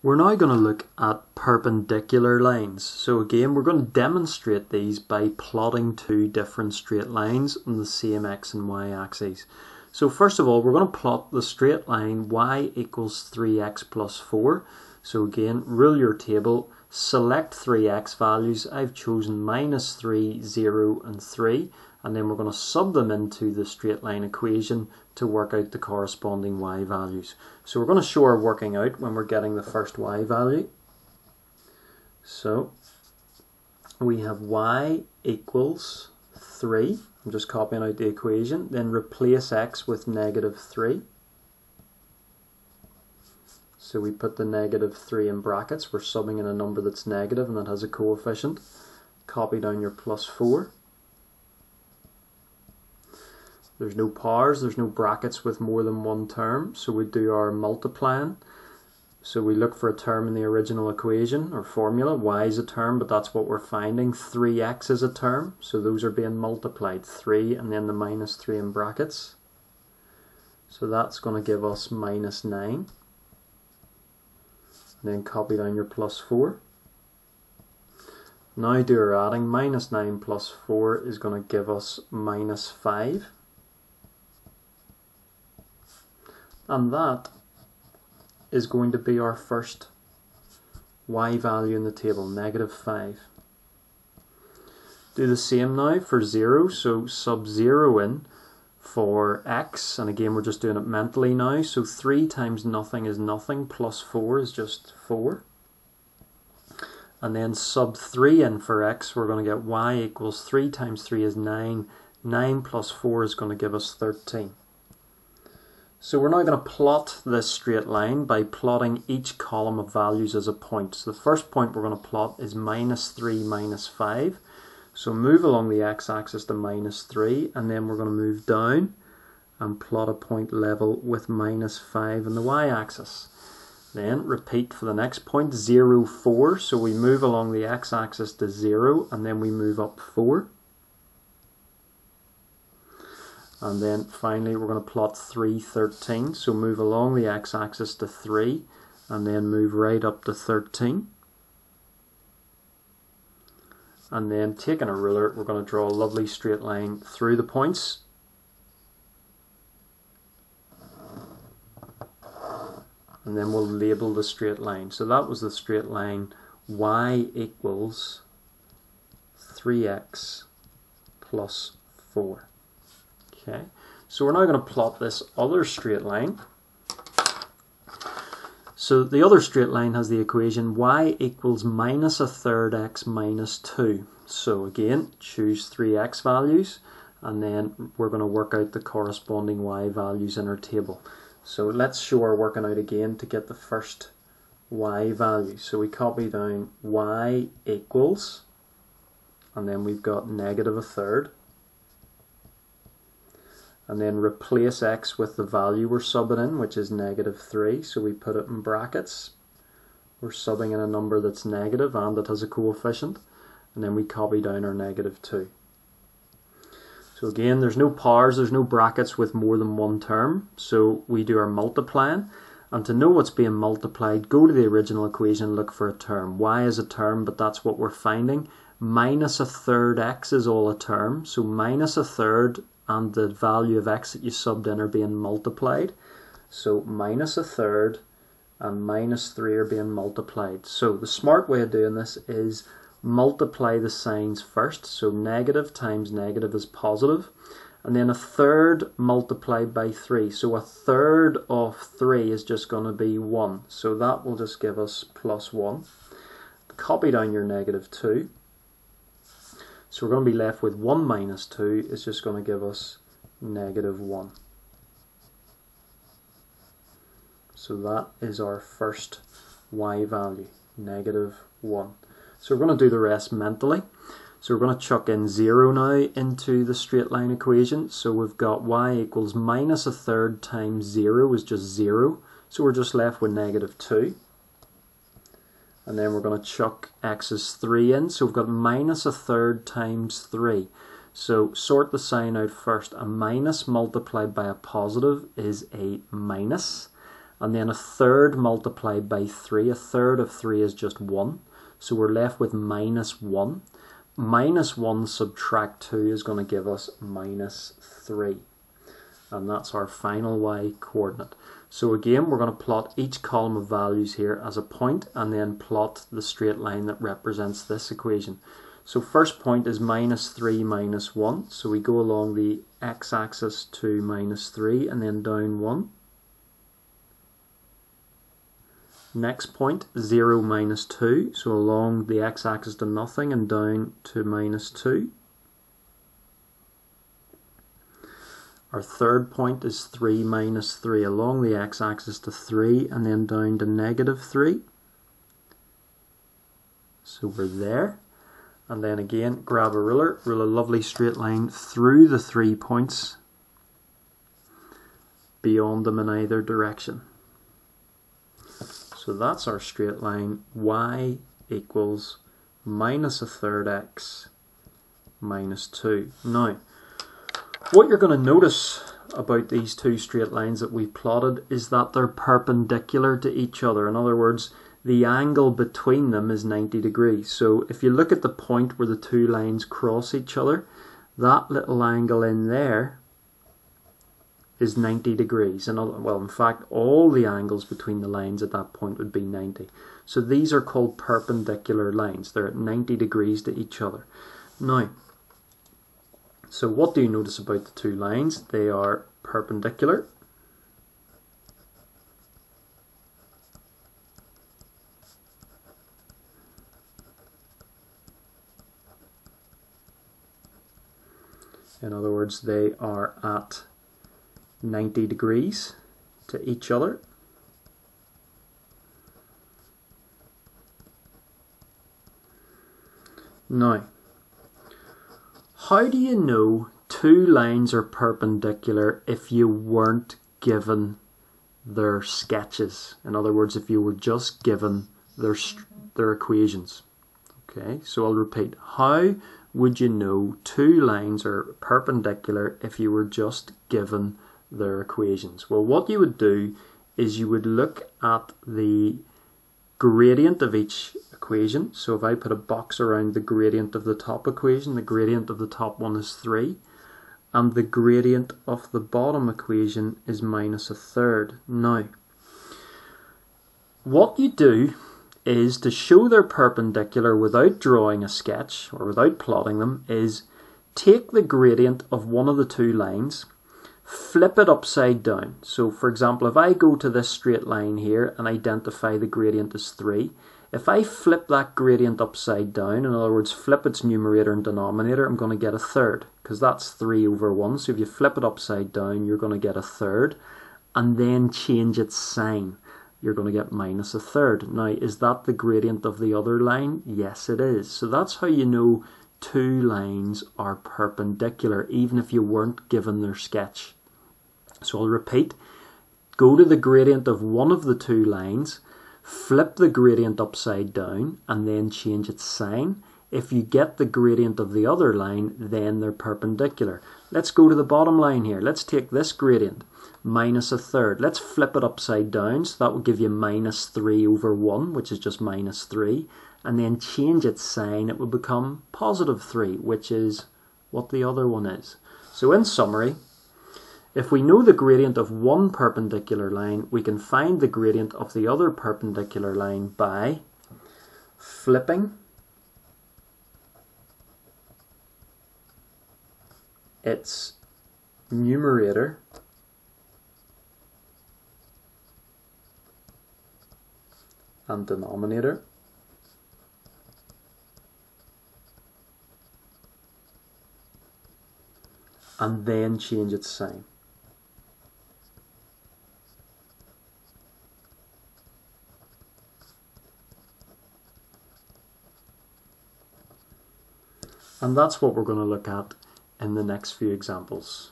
We're now going to look at perpendicular lines. So again, we're going to demonstrate these by plotting two different straight lines on the same x and y axes. So first of all, we're going to plot the straight line y equals 3x plus 4. So again, rule your table, select 3x values. I've chosen -3, 0 and 3. And then we're going to sub them into the straight line equation to work out the corresponding y values. So we're going to show our working out when we're getting the first y value. So we have y equals 3. I'm just copying out the equation. Then replace x with -3. So we put the -3 in brackets. We're subbing in a number that's negative and that has a coefficient. Copy down your +4. There's no powers, there's no brackets with more than one term, so we do our multiplying. So we look for a term in the original equation or formula. Y is a term, but that's what we're finding. 3x is a term, so those are being multiplied. 3 and then the -3 in brackets. So that's going to give us -9. And then copy down your +4. Now do our adding. -9 plus 4 is going to give us -5. And that is going to be our first y value in the table, -5. Do the same now for 0, so sub 0 in for x, and again we're just doing it mentally now, so 3 times nothing is nothing, plus 4 is just 4. And then sub 3 in for x, we're going to get y equals 3 times 3 is 9, 9 plus 4 is going to give us 13. So we're now going to plot this straight line by plotting each column of values as a point. So the first point we're going to plot is -3, -5. So move along the x-axis to -3, and then we're going to move down and plot a point level with -5 in the y-axis. Then repeat for the next point, 0, 4. So we move along the x-axis to 0, and then we move up 4. And then finally we're going to plot 3, 13. So move along the x-axis to 3 and then move right up to 13. And then taking a ruler, we're going to draw a lovely straight line through the points. And then we'll label the straight line. So that was the straight line y equals 3x plus 4. Okay, so we're now going to plot this other straight line. So the other straight line has the equation y equals -1/3 x minus 2. So again, choose 3x values, and then we're going to work out the corresponding y values in our table. So let's show our working out again to get the first y value. So we copy down y equals, and then we've got -1/3. And then replace x with the value we're subbing in, which is -3. So we put it in brackets. We're subbing in a number that's negative and that has a coefficient. And then we copy down our -2. So again, there's no powers, there's no brackets with more than one term. So we do our multiplying. And to know what's being multiplied, go to the original equation and look for a term. Y is a term, but that's what we're finding. -1/3 x is all a term. So -1/3 and the value of x that you subbed in are being multiplied. So -1/3 and -3 are being multiplied. So the smart way of doing this is multiply the signs first. So negative times negative is positive. And then 1/3 multiplied by 3. So 1/3 of 3 is just going to be 1. So that will just give us +1. Copy down your -2. So we're going to be left with 1 minus 2 is just going to give us -1. So that is our first y value, -1. So we're going to do the rest mentally. So we're going to chuck in 0 now into the straight line equation. So we've got y equals -1/3 times 0 is just 0. So we're just left with -2. And then we're going to chuck x's 3 in. So we've got -1/3 times 3. So sort the sign out first. A minus multiplied by a positive is a minus. and then a third multiplied by 3. A third of 3 is just 1, so we're left with minus 1. Minus 1 subtract 2 is going to give us minus 3. And that's our final y coordinate. So again, we're going to plot each column of values here as a point and then plot the straight line that represents this equation. So first point is minus 3 minus 1. So we go along the x-axis to minus 3 and then down 1. Next point, 0 minus 2. So along the x-axis to nothing and down to minus 2. Our third point is 3 minus 3 along the x-axis to 3 and then down to negative 3. So we're there. And then again, grab a ruler, rule a lovely straight line through the 3 points, beyond them in either direction. So that's our straight line, y equals minus a third x minus 2. Now, what you're going to notice about these two straight lines that we plotted is that they're perpendicular to each other. In other words, the angle between them is 90 degrees. So if you look at the point where the two lines cross each other, that little angle in there is 90 degrees. In fact, all the angles between the lines at that point would be 90. So these are called perpendicular lines. They're at 90 degrees to each other. Now, so what do you notice about the two lines? They are perpendicular. In other words, they are at 90 degrees to each other. Now, how do you know two lines are perpendicular if you weren't given their sketches? In other words, if you were just given their equations. Okay, so I'll repeat. How would you know two lines are perpendicular if you were just given their equations? Well, what you would do is you would look at the gradient of each equation. So if I put a box around the gradient of the top equation, the gradient of the top one is 3, and the gradient of the bottom equation is minus a third. Now, what you do is, to show they're perpendicular without drawing a sketch or without plotting them, is take the gradient of one of the two lines, flip it upside down. So for example, if I go to this straight line here and identify the gradient as 3, if I flip that gradient upside down, in other words flip its numerator and denominator, I'm going to get a third, because that's 3 over 1. So if you flip it upside down, you're going to get a third, and then change its sign. You're going to get minus a third. Now, is that the gradient of the other line? Yes, it is. So that's how you know two lines are perpendicular, even if you weren't given their sketch. So I'll repeat. Go to the gradient of one of the two lines, flip the gradient upside down, and then change its sign. If you get the gradient of the other line, then they're perpendicular. Let's go to the bottom line here. Let's take this gradient, minus a third. Let's flip it upside down, so that will give you minus 3 over 1, which is just minus 3. And then change its sign, it will become positive 3, which is what the other one is. So in summary, if we know the gradient of one perpendicular line, we can find the gradient of the other perpendicular line by flipping its numerator and denominator, and then change its sign. And that's what we're going to look at in the next few examples.